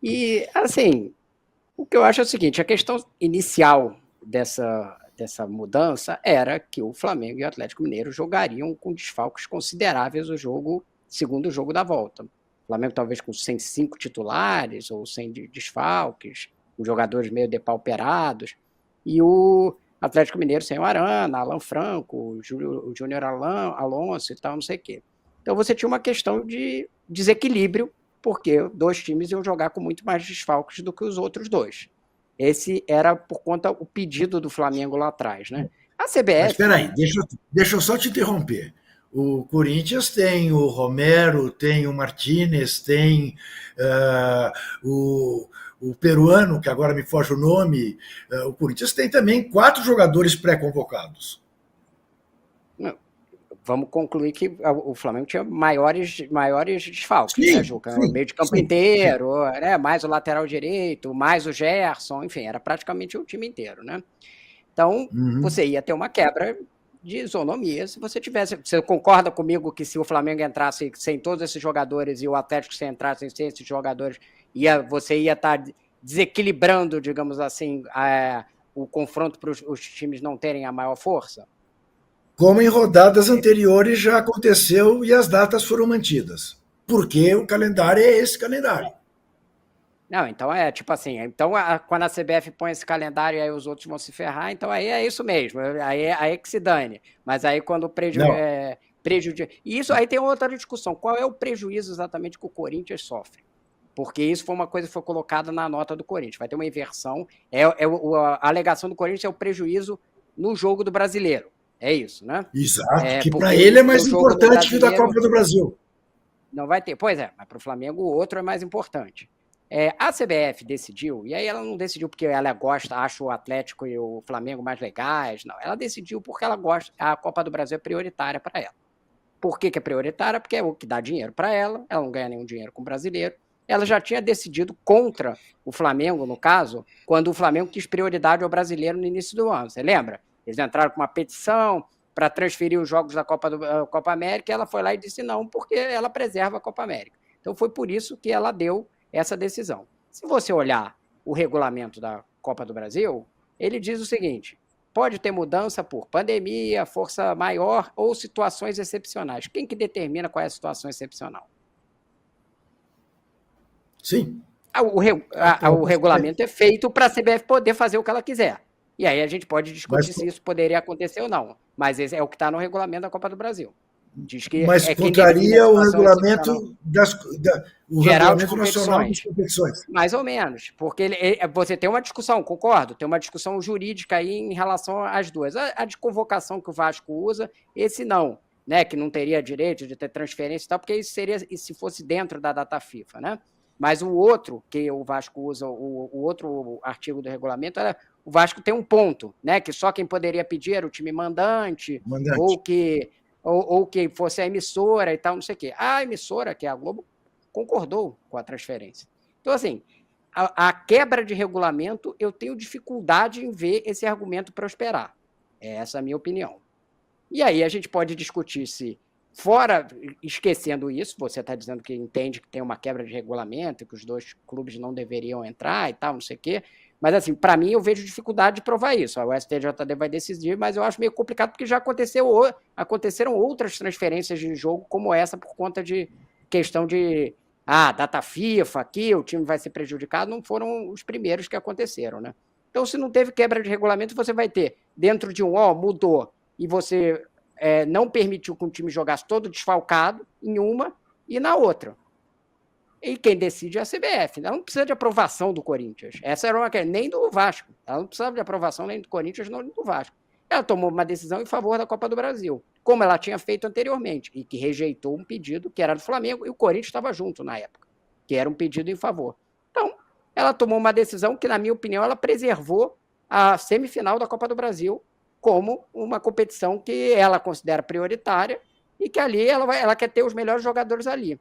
E, assim, o que eu acho é o seguinte, a questão inicial dessa mudança era que o Flamengo e o Atlético Mineiro jogariam com desfalques consideráveis o jogo, segundo jogo da volta. O Flamengo talvez com 105 titulares ou sem desfalques, os jogadores meio depauperados, e o Atlético Mineiro sem o Arana, Alan Franco, o Júnior Alonso e tal, não sei o quê. Então você tinha uma questão de desequilíbrio, porque dois times iam jogar com muito mais desfalques do que os outros dois. Esse era por conta o pedido do Flamengo lá atrás, né? A Mas espera CBF, aí, deixa eu só te interromper. O Corinthians tem o Romero, tem o Martínez, tem uh, o, o peruano, que agora me foge o nome. O Corinthians tem também 4 jogadores pré-convocados. vamos concluir que o Flamengo tinha maiores desfalques, né, Sim, Juca? O sim, meio de campo sim, sim. inteiro, né? Mais o lateral direito, mais o Gerson, enfim, era praticamente o time inteiro, né? Então, Uhum. você ia ter uma quebra de isonomia se você tivesse. Você concorda comigo que se o Flamengo entrasse sem todos esses jogadores e o Atlético se entrasse sem esses jogadores, você ia estar desequilibrando, digamos assim, o confronto para os times não terem a maior força? Como em rodadas anteriores já aconteceu e as datas foram mantidas. Porque o calendário é esse calendário. Não, então é tipo assim, então quando a CBF põe esse calendário e aí os outros vão se ferrar, então aí é isso mesmo, aí é que se dane. Mas aí quando Não. prejudica. E isso aí tem outra discussão: qual é o prejuízo exatamente que o Corinthians sofre? Porque isso foi uma coisa que foi colocada na nota do Corinthians. Vai ter uma inversão. A alegação do Corinthians é o prejuízo no jogo do brasileiro. É isso, né? Exato, É, que para porque ele é o mais jogo do importante que o da brasileiro Copa do Brasil. não vai ter. Pois é, mas para o Flamengo o outro é mais importante. A CBF decidiu, e aí ela não decidiu porque ela gosta, acha o Atlético e o Flamengo mais legais, não. Ela decidiu porque ela gosta, a Copa do Brasil é prioritária para ela. Por que é prioritária? Porque é o que dá dinheiro para ela não ganha nenhum dinheiro com o brasileiro. Ela já tinha decidido contra o Flamengo, no caso, quando o Flamengo quis prioridade ao brasileiro no início do ano. Você lembra? Eles entraram com uma petição para transferir os jogos da Copa América e ela foi lá e disse não, porque ela preserva a Copa América. Então foi por isso que ela deu essa decisão. Se você olhar o regulamento da Copa do Brasil, ele diz o seguinte: pode ter mudança por pandemia, força maior ou situações excepcionais. Quem que determina qual é a situação excepcional? Sim. O regulamento é feito para a CBF poder fazer o que ela quiser. E aí a gente pode Mas, discutir se isso poderia acontecer ou não. Mas esse é o que está no regulamento da Copa do Brasil. Diz que mas é quem define a contraria o situação excepcional regulamento, o geral de regulamento nacional das competições. competições. Mais ou menos, porque você tem uma discussão, concordo, tem uma discussão jurídica aí em relação às duas. A de convocação que o Vasco usa, esse não, né, que não teria direito de ter transferência e tal, porque isso seria se fosse dentro da data FIFA, né? Mas o outro que o Vasco usa, o outro artigo do regulamento, o Vasco tem um ponto, né, que só quem poderia pedir era o time mandante, Mandante. ou que fosse a emissora e tal, não sei o quê. A emissora, que é a Globo, concordou com a transferência. Então, assim, a quebra de regulamento, eu tenho dificuldade em ver esse argumento prosperar. Essa é a minha opinião. E aí a gente pode discutir se, fora, esquecendo isso, você está dizendo que entende que tem uma quebra de regulamento, que os dois clubes não deveriam entrar e tal, não sei o quê. Mas, assim, para mim, eu vejo dificuldade de provar isso. O STJD vai decidir, mas eu acho meio complicado porque já aconteceram outras transferências de jogo como essa por conta de questão de data FIFA aqui, o time vai ser prejudicado, não foram os primeiros que aconteceram, né? Então, se não teve quebra de regulamento, você vai ter dentro de mudou, e você não permitiu que o time jogasse todo desfalcado em uma e na outra. E quem decide é a CBF. Ela não precisa de aprovação do Corinthians. Essa era uma nem do Vasco. Ela não precisava de aprovação nem do Corinthians, nem do Vasco. Ela tomou uma decisão em favor da Copa do Brasil, como ela tinha feito anteriormente, e que rejeitou um pedido que era do Flamengo, e o Corinthians estava junto na época, que era um pedido em favor. Então, ela tomou uma decisão que, na minha opinião, ela preservou a semifinal da Copa do Brasil como uma competição que ela considera prioritária e que ali ela quer ter os melhores jogadores ali.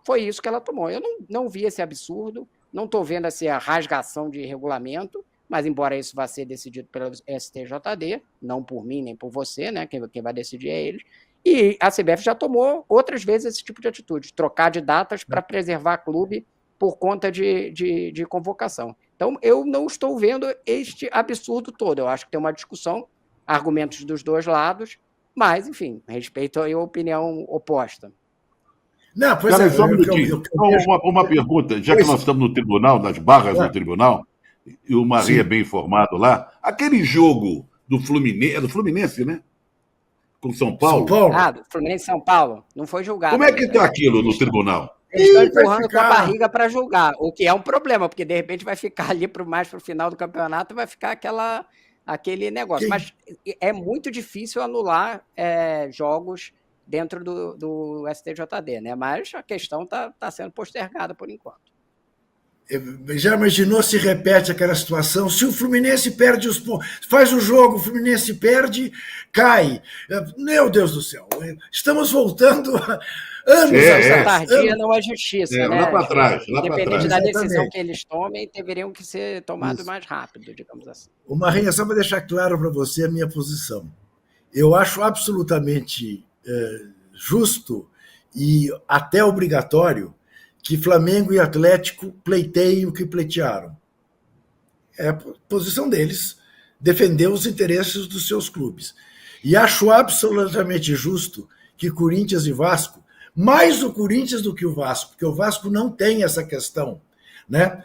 Foi isso que ela tomou. Eu não vi esse absurdo, não estou vendo essa rasgação de regulamento, mas embora isso vá ser decidido pelo STJD, não por mim nem por você, né? Quem vai decidir é eles. E a CBF já tomou outras vezes esse tipo de atitude, trocar de datas para preservar clube por conta de convocação. Então, eu não estou vendo este absurdo todo. Eu acho que tem uma discussão, argumentos dos dois lados, mas, enfim, respeito a opinião oposta. Não, pois Cara, é. só um minutinho. Uma pergunta, já que nós estamos no tribunal, nas barras do tribunal, e o Maria é bem informado lá, aquele jogo do Fluminense, é do Fluminense, né? Com São Paulo. Ah, Fluminense e São Paulo, não foi julgado. Como é que está aquilo no tribunal? Eles estão empurrando com a barriga para julgar, o que é um problema, porque de repente vai ficar ali mais para o final do campeonato e vai ficar aquele negócio. Mas é muito difícil anular jogos dentro do STJD, né? Mas a questão está sendo postergada por enquanto. Já imaginou se repete aquela situação? Se o Fluminense perde os pontos, faz o jogo, o Fluminense perde, cai. Meu Deus do céu, estamos voltando a anos atrás. Tardia não é justiça, né? Lá para trás. Independente da decisão que eles tomem, deveriam que ser tomados mais rápido, digamos assim. O Marinha, só para deixar claro para você a minha posição. Eu acho absolutamente justo e até obrigatório que Flamengo e Atlético pleiteiem o que pleitearam. É a posição deles, defender os interesses dos seus clubes. E acho absolutamente justo que Corinthians e Vasco, mais o Corinthians do que o Vasco, porque o Vasco não tem essa questão, né,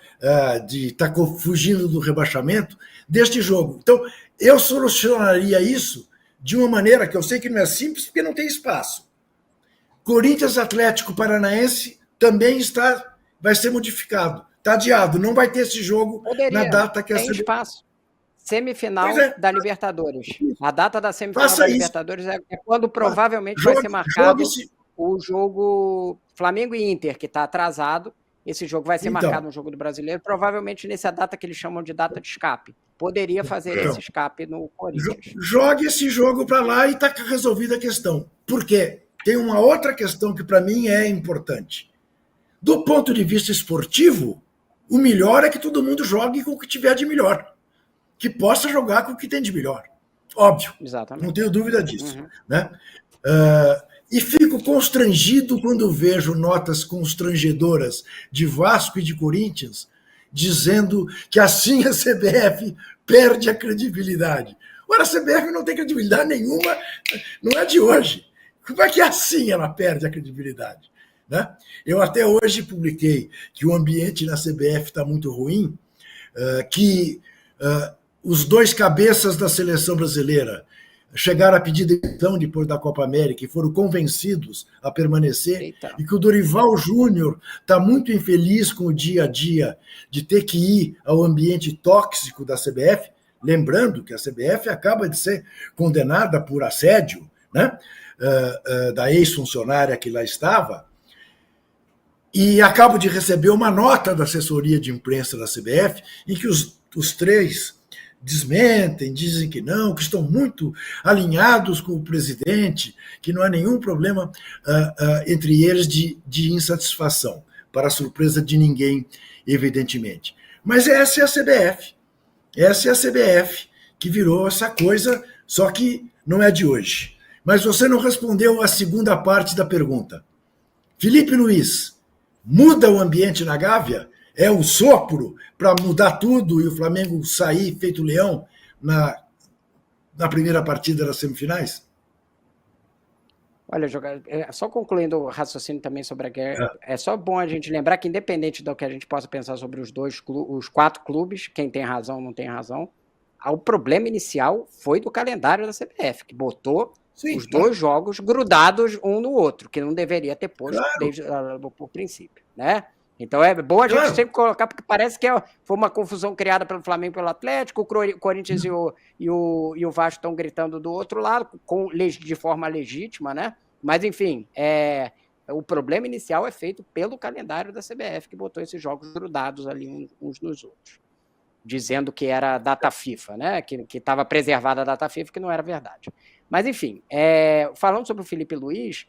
de estar fugindo do rebaixamento deste jogo. Então, eu solucionaria isso de uma maneira que eu sei que não é simples, porque não tem espaço. Corinthians, Atlético Paranaense também vai ser modificado. Está adiado, não vai ter esse jogo na data que tem espaço. Semifinal da Libertadores. A data da semifinal da Libertadores é quando provavelmente vai ser marcado o jogo Flamengo e Inter, que está atrasado. Esse jogo vai ser marcado no jogo do Brasileiro, provavelmente nessa data que eles chamam de data de escape. Poderia fazer esse escape no Corinthians. Jogue esse jogo para lá e está resolvida a questão. Por quê? Tem uma outra questão que para mim é importante. Do ponto de vista esportivo, o melhor é que todo mundo jogue com o que tiver de melhor. Que possa jogar com o que tem de melhor. Óbvio. Exatamente. Não tenho dúvida disso. Uhum. Né? E fico constrangido quando vejo notas constrangedoras de Vasco e de Corinthians dizendo que assim a CBF perde a credibilidade. Ora, a CBF não tem credibilidade nenhuma, não é de hoje. Como é que assim ela perde a credibilidade? Né? Eu até hoje publiquei que o ambiente na CBF está muito ruim, que os dois cabeças da seleção brasileira chegaram a pedir demissão depois da Copa América e foram convencidos a permanecer. Eita. E que o Dorival Júnior está muito infeliz com o dia a dia de ter que ir ao ambiente tóxico da CBF, lembrando que a CBF acaba de ser condenada por assédio, né, da ex-funcionária que lá estava. E acabo de receber uma nota da assessoria de imprensa da CBF em que os três desmentem, dizem que não, que estão muito alinhados com o presidente, que não há nenhum problema entre eles de insatisfação, para a surpresa de ninguém, evidentemente. Mas essa é a CBF. Essa é a CBF que virou essa coisa, só que não é de hoje. Mas você não respondeu a segunda parte da pergunta. Felipe Luiz, muda o ambiente na Gávea? É o sopro para mudar tudo e o Flamengo sair feito leão na primeira partida das semifinais? Olha, só concluindo o raciocínio também sobre a guerra, é só bom a gente lembrar que, independente do que a gente possa pensar sobre os 4 clubes, quem tem razão ou não tem razão, o problema inicial foi do calendário da CBF, que botou os dois jogos grudados um no outro, que não deveria ter posto por princípio, né? Então é bom a gente sempre colocar, porque parece que foi uma confusão criada pelo Flamengo e pelo Atlético, o Corinthians e o Vasco estão gritando do outro lado, de forma legítima, né? Mas, enfim, o problema inicial é feito pelo calendário da CBF, que botou esses jogos grudados ali uns nos outros, dizendo que era data FIFA, né? Que estava preservada a data FIFA, que não era verdade. Mas, enfim, falando sobre o Felipe Luiz,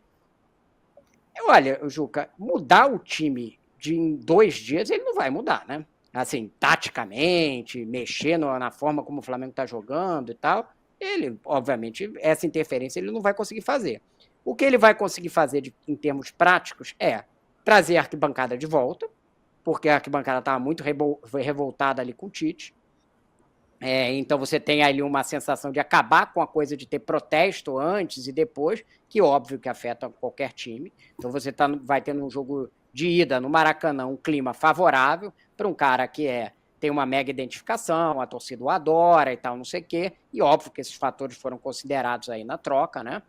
olha, Juca, mudar o time em 2 dias, ele não vai mudar, né? Assim, taticamente, mexendo na forma como o Flamengo está jogando e tal, ele, obviamente, essa interferência ele não vai conseguir fazer. O que ele vai conseguir fazer em termos práticos é trazer a arquibancada de volta, porque a arquibancada estava muito revoltada ali com o Tite. Então você tem ali uma sensação de acabar com a coisa de ter protesto antes e depois, que óbvio que afeta qualquer time. Então você vai ter um jogo de ida no Maracanã um clima favorável para um cara que tem uma mega identificação, a torcida o adora e tal, não sei o quê, e óbvio que esses fatores foram considerados aí na troca, né?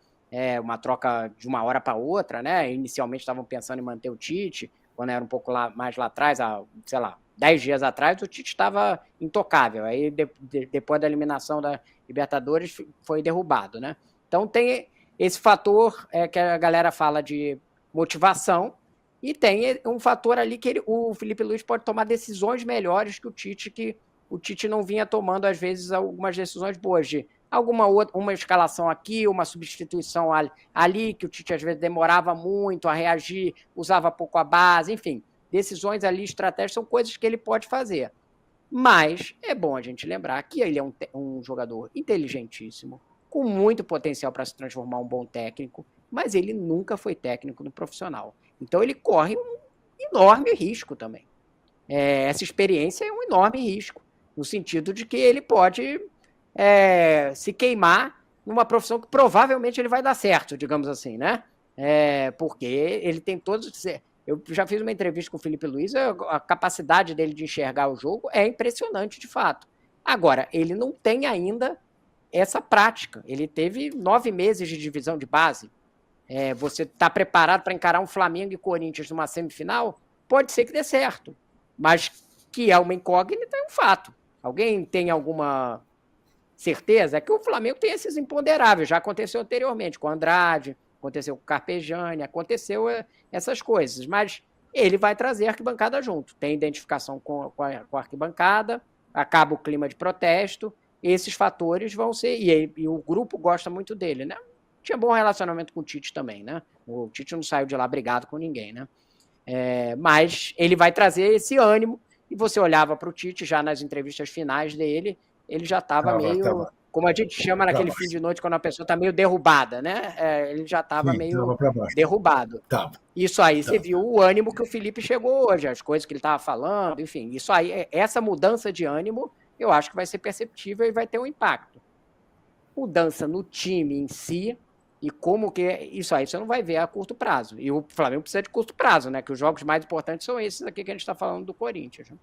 Uma troca de uma hora para outra, né? Inicialmente estavam pensando em manter o Tite, quando era um pouco mais lá atrás, sei lá, 10 dias atrás, o Tite estava intocável. Aí, depois da eliminação da Libertadores, foi derrubado, né? Então, tem esse fator que a galera fala de motivação, e tem um fator ali que o Felipe Luiz pode tomar decisões melhores que o Tite não vinha tomando, às vezes, algumas decisões boas, de uma escalação aqui, uma substituição ali, que o Tite, às vezes, demorava muito a reagir, usava pouco a base, enfim. Decisões ali, estratégias, são coisas que ele pode fazer. Mas é bom a gente lembrar que ele é um jogador inteligentíssimo, com muito potencial para se transformar um bom técnico, mas ele nunca foi técnico no profissional. Então ele corre um enorme risco também. Essa experiência é um enorme risco, no sentido de que ele pode se queimar numa profissão que provavelmente ele vai dar certo, digamos assim, né? Porque ele tem todos... Eu já fiz uma entrevista com o Felipe Luiz, a capacidade dele de enxergar o jogo é impressionante, de fato. Agora, ele não tem ainda essa prática. Ele teve 9 meses de divisão de base. Você está preparado para encarar um Flamengo e Corinthians numa semifinal? Pode ser que dê certo, mas que é uma incógnita, é um fato. Alguém tem alguma certeza? É que o Flamengo tem esses imponderáveis, já aconteceu anteriormente com o Andrade, aconteceu com o Carpegiani, aconteceu essas coisas, mas ele vai trazer a arquibancada junto, tem identificação com a arquibancada, acaba o clima de protesto, esses fatores vão ser, e o grupo gosta muito dele, né? Tinha bom relacionamento com o Tite também, né? O Tite não saiu de lá brigado com ninguém, né? Mas ele vai trazer esse ânimo, e você olhava para o Tite já nas entrevistas finais dele, ele já estava meio... Como a gente chama naquele fim de noite, quando a pessoa está meio derrubada, né? Ele já estava meio derrubado. Isso aí, você viu o ânimo que o Felipe chegou hoje, as coisas que ele estava falando, enfim. Isso aí, essa mudança de ânimo, eu acho que vai ser perceptível e vai ter um impacto. Mudança no time em si, e como que... Isso aí você não vai ver a curto prazo. E o Flamengo precisa de curto prazo, né? Que os jogos mais importantes são esses aqui que a gente está falando do Corinthians. Né?